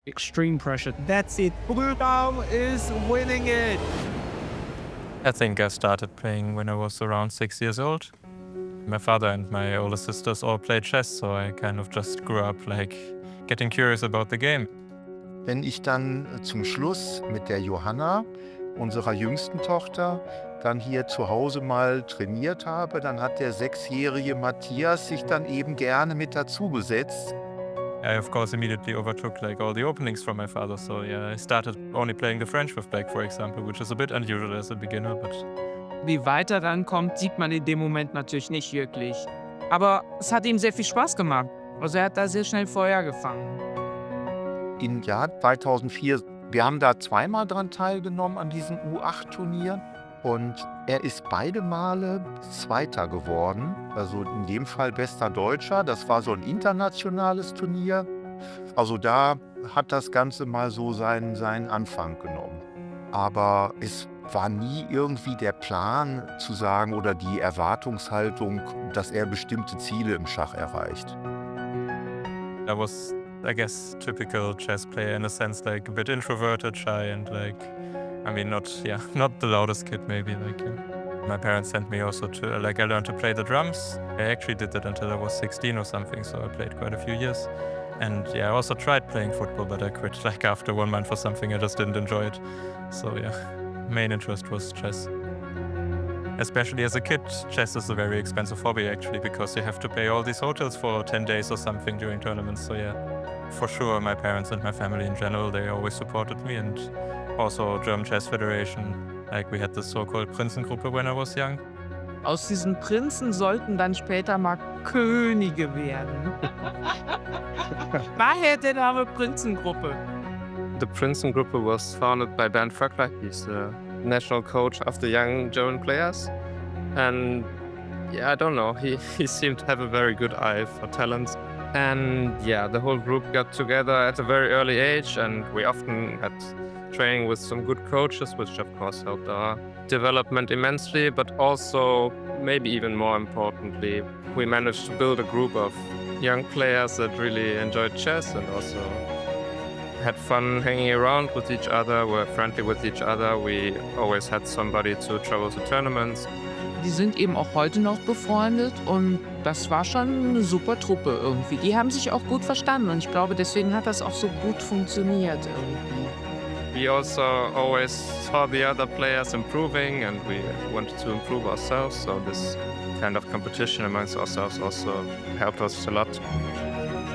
extreme pressure. That's it. Blübaum is winning it. I think I started playing when I was around 6 years old. My father and my older sisters all played chess, so I kind of just grew up getting curious about the game. Wenn ich dann zum Schluss mit der Johanna, unserer jüngsten Tochter, dann hier zu Hause mal trainiert habe, dann hat der 6-jährige Matthias sich dann eben gerne mit dazu gesetzt. I of course immediately overtook all the openings from my father, so yeah, I started only playing the French with black, for example, which is a bit unusual as a beginner, but Wie weit er rankommt, sieht man in dem Moment natürlich nicht wirklich. Aber es hat ihm sehr viel Spaß gemacht. Also er hat da sehr schnell Feuer gefangen. Im Jahr 2004, wir haben da zweimal dran teilgenommen an diesem U8-Turnier und er ist beide Male Zweiter geworden. Also in dem Fall bester Deutscher. Das war so ein internationales Turnier. Also da hat das Ganze mal so seinen Anfang genommen. Aber es war nie irgendwie der Plan zu sagen oder die Erwartungshaltung, dass er bestimmte Ziele im Schach erreicht. I was, I guess, typical chess player in a sense, a bit introverted, shy, and not the loudest kid maybe. My parents sent me also to, I learned to play the drums. I actually did that until I was 16 or something, so I played quite a few years. And yeah, I also tried playing football, but I quit after 1 month or something. I just didn't enjoy it. So yeah, main interest was chess. Especially as a kid, chess is a very expensive hobby actually, because you have to pay all these hotels for 10 days or something during tournaments. So yeah, for sure, my parents and my family in general, they always supported me, and also German Chess Federation. We had this so-called Prinzengruppe when I was young. Aus diesen Prinzen sollten dann später mal Könige werden. Daher der Name Prinzengruppe. The Prinzengruppe was founded by Bernd Vöckler. He's the national coach of the young German players. And yeah, I don't know, he seemed to have a very good eye for talents. And yeah, the whole group got together at a very early age, and we often had training with some good coaches, which of course helped our development immensely, but also, maybe even more importantly, we managed to build a group of young players that really enjoyed chess and also had fun hanging around with each other, were friendly with each other. We always had somebody to travel to tournaments. Die sind eben auch heute noch befreundet und das war schon eine super Truppe irgendwie. Die haben sich auch gut verstanden und ich glaube, deswegen hat das auch so gut funktioniert irgendwie. We also always saw the other players improving and we wanted to improve ourselves, so this kind of competition amongst ourselves also helped us a lot.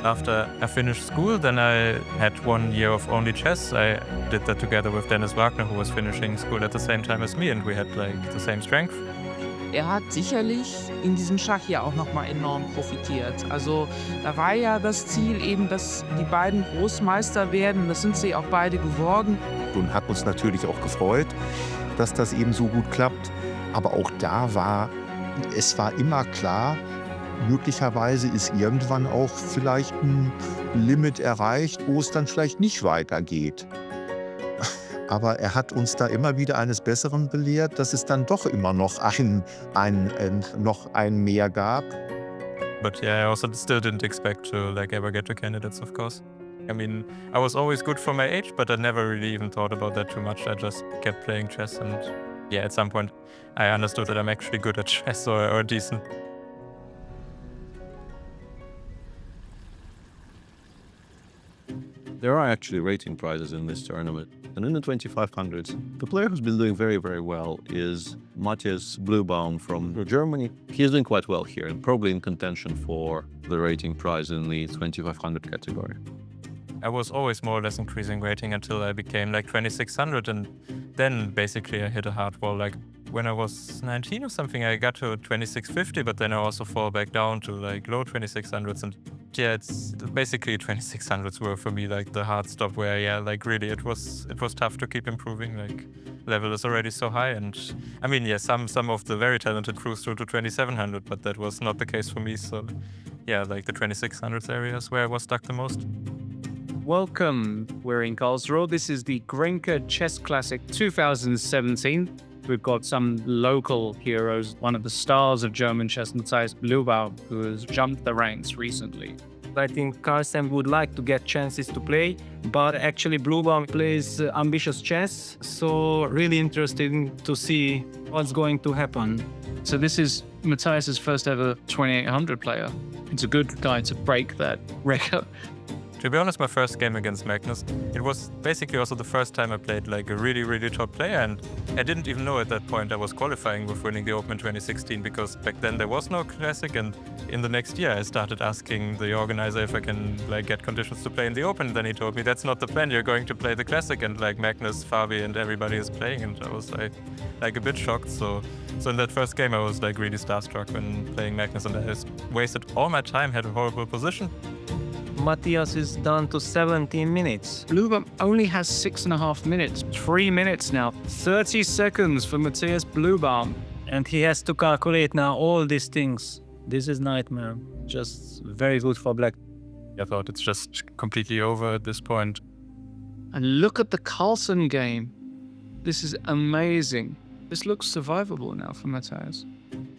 After I finished school, then I had 1 year of only chess. I did that together with Dennis Wagner, who was finishing school at the same time as me, and we had the same strength. Er hat sicherlich in diesem Schach ja auch nochmal enorm profitiert. Also da war ja das Ziel eben, dass die beiden Großmeister werden. Das sind sie auch beide geworden. Und hat uns natürlich auch gefreut, dass das eben so gut klappt. Aber auch da war immer klar, möglicherweise ist irgendwann auch vielleicht ein Limit erreicht, wo es dann vielleicht nicht weitergeht. Aber er hat uns da immer wieder eines Besseren belehrt, dass es dann doch immer noch ein Mehr gab. But yeah, I also still didn't expect to ever get to candidates, of course. I mean, I was always good for my age, but I never really even thought about that too much. I just kept playing chess, and yeah, at some point I understood that I'm actually good at chess or decent. There are actually rating prizes in this tournament. And in the 2500s, the player who's been doing very, very well is Matthias Blübaum from Germany. He's doing quite well here and probably in contention for the rating prize in the 2500 category. I was always more or less increasing rating until I became 2600, and then basically I hit a hard wall. When I was 19 or something, I got to 2650, but then I also fall back down to low 2600s, and yeah, it's basically 2600s were for me the hard stop where really it was tough to keep improving. Level is already so high, and I mean some of the very talented crews through to 2700, but that was not the case for me. So yeah, the 2600s areas where I was stuck the most. Welcome. We're in Karlsruhe. This is the Grenke Chess Classic 2017. We've got some local heroes. One of the stars of German chess, Matthias Blübaum, who has jumped the ranks recently. I think Carlsen would like to get chances to play, but actually Blübaum plays ambitious chess, so really interesting to see what's going to happen. So this is Matthias's first ever 2800 player. It's a good guy to break that record. To be honest, my first game against Magnus, it was basically also the first time I played like a really, really top player, and I didn't even know at that point I was qualifying with winning the Open in 2016, because back then there was no Classic, and in the next year I started asking the organizer if I can like get conditions to play in the Open. Then he told me that's not the plan, you're going to play the Classic, and like Magnus, Fabi and everybody is playing, and I was like a bit shocked. So in that first game I was like really starstruck when playing Magnus, and I just wasted all my time, had a horrible position. Matthias is down to 17 minutes. Blübaum only has 6.5 minutes. 3 minutes now. 30 seconds for Matthias Blübaum. And he has to calculate now all these things. This is nightmare. Just very good for black. I thought it's just completely over at this point. And look at the Carlsen game. This is amazing. This looks survivable now for Matthias.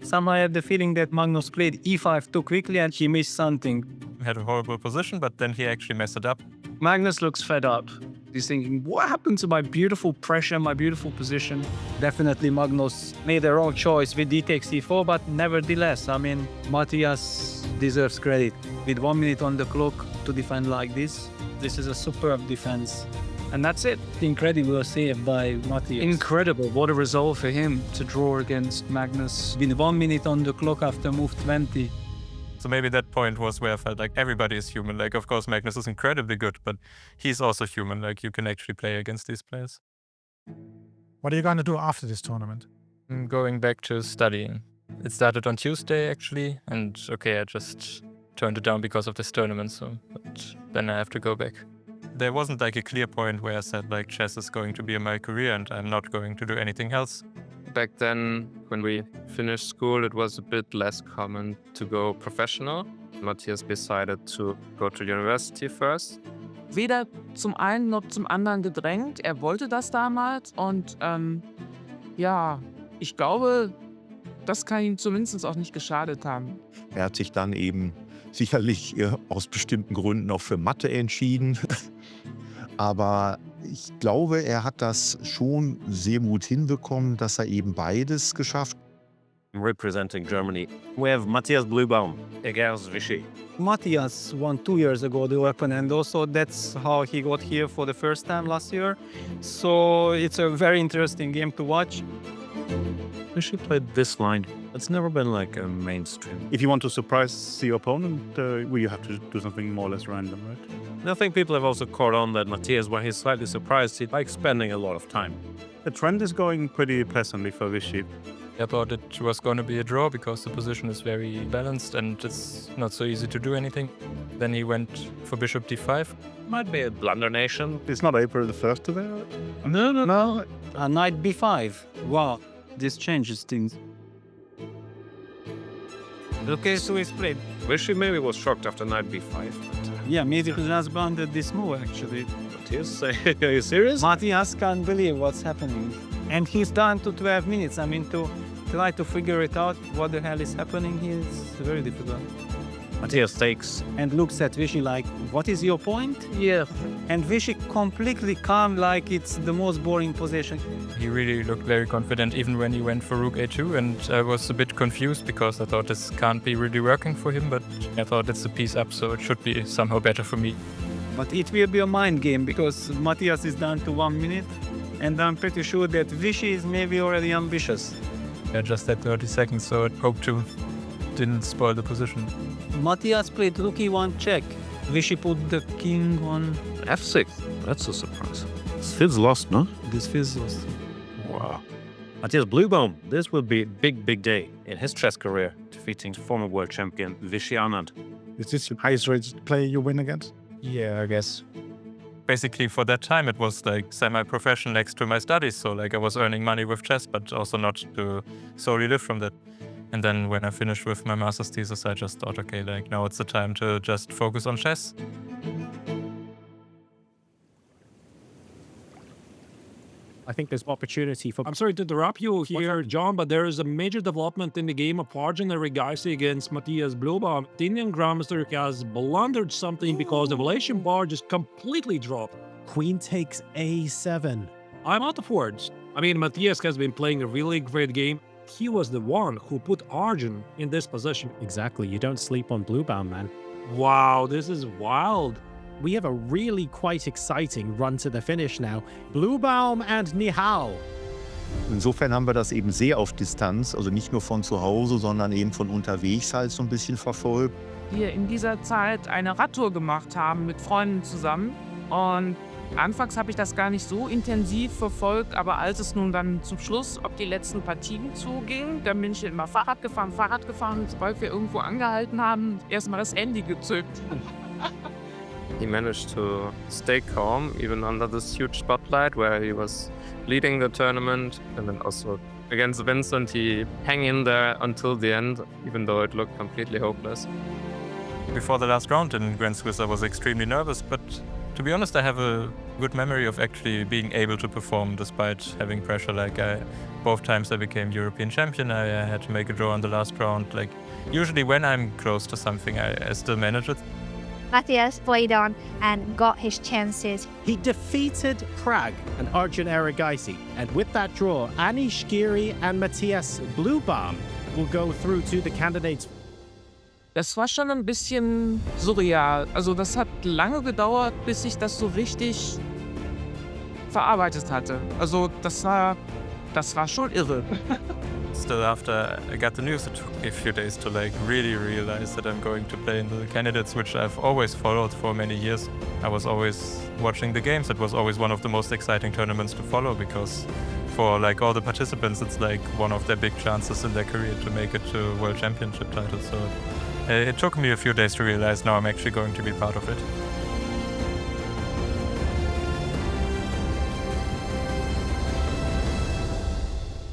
Somehow I have the feeling that Magnus played e5 too quickly and he missed something. Had a horrible position, but then he actually messed it up. Magnus looks fed up. He's thinking, what happened to my beautiful pressure, my beautiful position? Definitely Magnus made the wrong choice with d takes e4, but nevertheless, I mean, Matthias deserves credit. With 1 minute on the clock to defend like this is a superb defense. And that's it. Incredible save by Matthias. Incredible. What a result for him to draw against Magnus. With 1 minute on the clock after move 20. So maybe that point was where I felt like everybody is human. Like, of course, Magnus is incredibly good, but he's also human. Like, you can actually play against these players. What are you going to do after this tournament? I'm going back to studying. It started on Tuesday, actually, and okay, I just turned it down because of this tournament, but then I have to go back. There wasn't like a clear point where I said like chess is going to be my career and I'm not going to do anything else. Back then, when we finished school, it was a bit less common to go professional. Matthias decided to go to university first. Weder zum einen noch zum anderen gedrängt. Er wollte das damals und ja, ich glaube, das kann ihm zumindest auch nicht geschadet haben. Er hat sich dann eben sicherlich aus bestimmten Gründen auch für Mathe entschieden. Aber ich glaube, er hat das schon sehr gut hinbekommen, dass er eben beides geschafft hat. Representing Germany, we have Matthias Blübaum against Vichy. Matthias won 2 years ago the Open, and also that's how he got here for the first time last year. So it's a very interesting game to watch. Vichy played this line. It's never been like a mainstream. If you want to surprise your opponent, you have to do something more or less random, right? And I think people have also caught on that Matthias, when he's slightly surprised, he likes spending a lot of time. The trend is going pretty pleasantly for Vichy. I thought it was going to be a draw because the position is very balanced and it's not so easy to do anything. Then he went for bishop d5. Might be a blunder nation. It's not April the 1st to there? No. Knight b5. Wow, this changes things. Okay, so he's played. Vichy maybe was shocked after knight b5. Yeah, maybe he just blundered this move actually. Matthias, are you serious? Matthias can't believe what's happening. And he's down to 12 minutes. I mean, to try to figure it out, what the hell is happening here is very difficult. Matthias takes. And looks at Vichy like, what is your point? Yeah. And Vichy completely calm, like it's the most boring position. He really looked very confident even when he went for rook a2, and I was a bit confused because I thought this can't be really working for him, but I thought it's a piece up, so it should be somehow better for me. But it will be a mind game because Matthias is down to 1 minute, and I'm pretty sure that Vichy is maybe already ambitious. I just had 30 seconds, so I hope to didn't spoil the position. Matthias played rook e1 check. Vichy put the king on f6. That's a surprise. Fizz lost, no? this Fizz lost. Wow. Matthias Blübaum, this will be a big day in his chess career, defeating former world champion Vichy Anand. Is this the highest rated player you win against? Yeah, I guess. Basically, for that time, it was like semi-professional next to my studies. So like I was earning money with chess, but also not to solely live from that. And then when I finished with my master's thesis, I just thought, okay, like now it's the time to just focus on chess. I I think there's opportunity for... I'm sorry to interrupt you here, John, but there is a major development in the game of Arjun Erigaisi against Matthias Blübaum. The Indian Grandmaster has blundered something because the evaluation bar just completely dropped. Queen takes a7. I'm out of words. I mean, Matthias has been playing a really great game. He was the one who put Arjun in this position. Exactly, you don't sleep on Blübaum, man. Wow, this is wild. We have a really quite exciting run to the finish now. Blübaum and Nihal. Insofern haben wir das eben sehr auf Distanz, also nicht nur von zu Hause, sondern eben von unterwegs halt so ein bisschen verfolgt. Wir in dieser Zeit eine Radtour gemacht haben mit Freunden zusammen. Und anfangs habe ich das gar nicht so intensiv verfolgt, aber als es nun dann zum Schluss auf die letzten Partien zuging, dann bin ich immer Fahrrad gefahren. Und sobald wir irgendwo angehalten haben, erstmal das Handy gezückt. He managed to stay calm even under this huge spotlight where he was leading the tournament, and then also against Vincent he hung in there until the end, even though it looked completely hopeless. Before the last round in Grand Swiss I was extremely nervous, but to be honest I have a good memory of actually being able to perform despite having pressure. Both times I became European champion, I had to make a draw on the last round. Usually when I'm close to something I still manage it. Matthias played on and got his chances. He defeated Prag and Arjun Erigaisi, and with that draw, Anish Giri and Matthias Blübaum will go through to the candidates. Das war schon ein bisschen surreal. Also das hat lange gedauert, bis ich das so richtig verarbeitet hatte. Also das war schon irre. Still, after I got the news, it took me a few days to really realize that I'm going to play in the candidates, which I've always followed for many years. I was always watching the games. It was always one of the most exciting tournaments to follow because for all the participants, it's one of their big chances in their career to make it to World Championship titles. So it took me a few days to realize now I'm actually going to be part of it.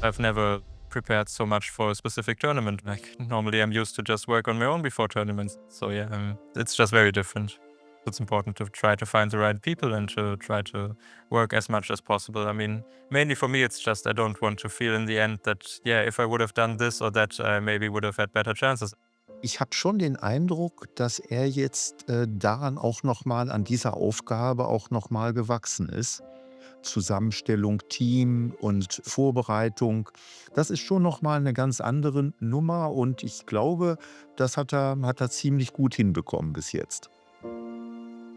I've never prepared so much for a specific tournament. Normally I'm used to just work on my own before tournaments. So yeah, it's just very different. It's important to try to find the right people and to try to work as much as possible. I mean, mainly for me, it's just I don't want to feel in the end that, if I would have done this or that, I maybe would have had better chances. Ich habe schon den Eindruck, dass er jetzt daran auch nochmal, an dieser Aufgabe auch nochmal gewachsen ist. Zusammenstellung, Team und Vorbereitung, das ist schon nochmal eine ganz andere Nummer und ich glaube, das hat er ziemlich gut hinbekommen bis jetzt.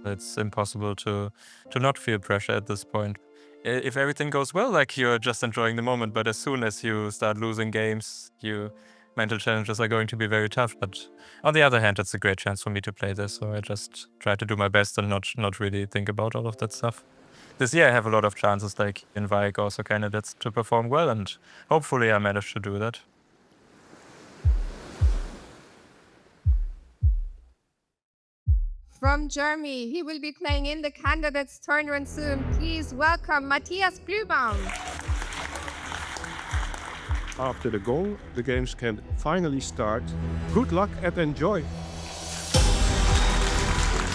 It's impossible to not feel pressure at this point. If everything goes well, you're just enjoying the moment, but as soon as you start losing games, mental challenges are going to be very tough. But on the other hand, it's a great chance for me to play this, so I just try to do my best and not really think about all of that stuff. This year I have a lot of chances, in Vaik also candidates, to perform well, and hopefully I manage to do that. From Germany, he will be playing in the candidates tournament soon. Please welcome Matthias Blübaum. After the goal, the games can finally start. Good luck and enjoy.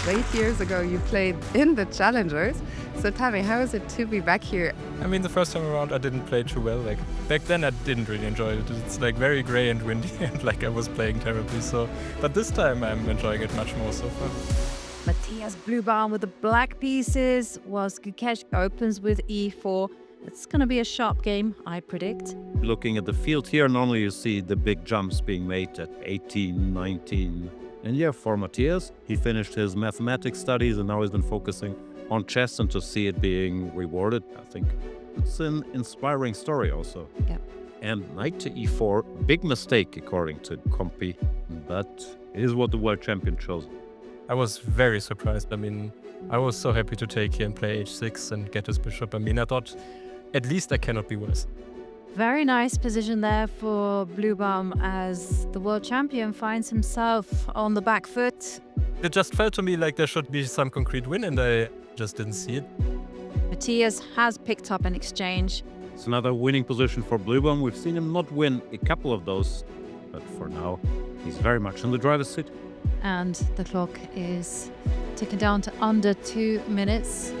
8 years ago, you played in the Challengers. So tell me, how is it to be back here? I mean, the first time around, I didn't play too well. Back then, I didn't really enjoy it. It's very grey and windy, and I was playing terribly. But this time, I'm enjoying it much more so far. Matthias Blübaum with the black pieces, whilst Gukesh opens with e4. It's going to be a sharp game, I predict. Looking at the field here, normally you see the big jumps being made at 18, 19. And yeah, for Matthias, he finished his mathematics studies and now he's been focusing on chess, and to see it being rewarded, I think it's an inspiring story also. Yeah. And knight to e4, big mistake according to Compi, but it is what the world champion chose. I was very surprised. I mean, I was so happy to take here and play h6 and get his bishop. I mean, I thought at least I cannot be worse. Very nice position there for Blübaum as the world champion finds himself on the back foot. It just felt to me like there should be some concrete win, and I just didn't see it. Matthias has picked up an exchange. It's another winning position for Blübaum. We've seen him not win a couple of those, but for now, he's very much in the driver's seat. And the clock is ticking down to under 2 minutes.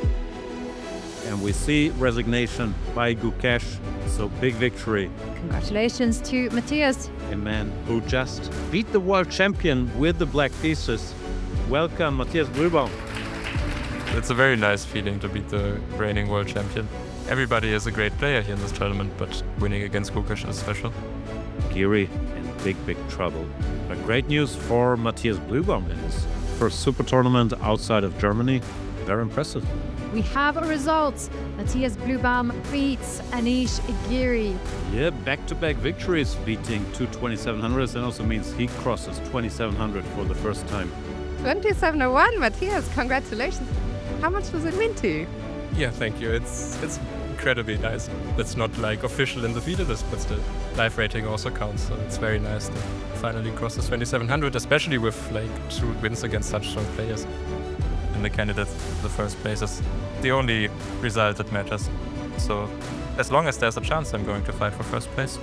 And we see resignation by Gukesh. So big victory. Congratulations to Matthias. A man who just beat the world champion with the black pieces. Welcome, Matthias Blübaum. It's a very nice feeling to beat the reigning world champion. Everybody is a great player here in this tournament, but winning against Gukesh is special. Giri in big trouble. But great news for Matthias Blübaum in his first super tournament outside of Germany. Very impressive. We have a result. Matthias Blübaum beats Anish Giri. Yeah, back-to-back victories, beating two 2700s, and also means he crosses 2700 for the first time. 2701, Matthias, congratulations. How much does it mean to you? Yeah, thank you. It's incredibly nice. It's not like official in the FIDE list, but still, live rating also counts. So it's very nice to finally cross the 2700, especially with like 2 wins against such strong players. And the candidates, the first place is the only result that matters. So as long as there's a chance, I'm going to fight for first place.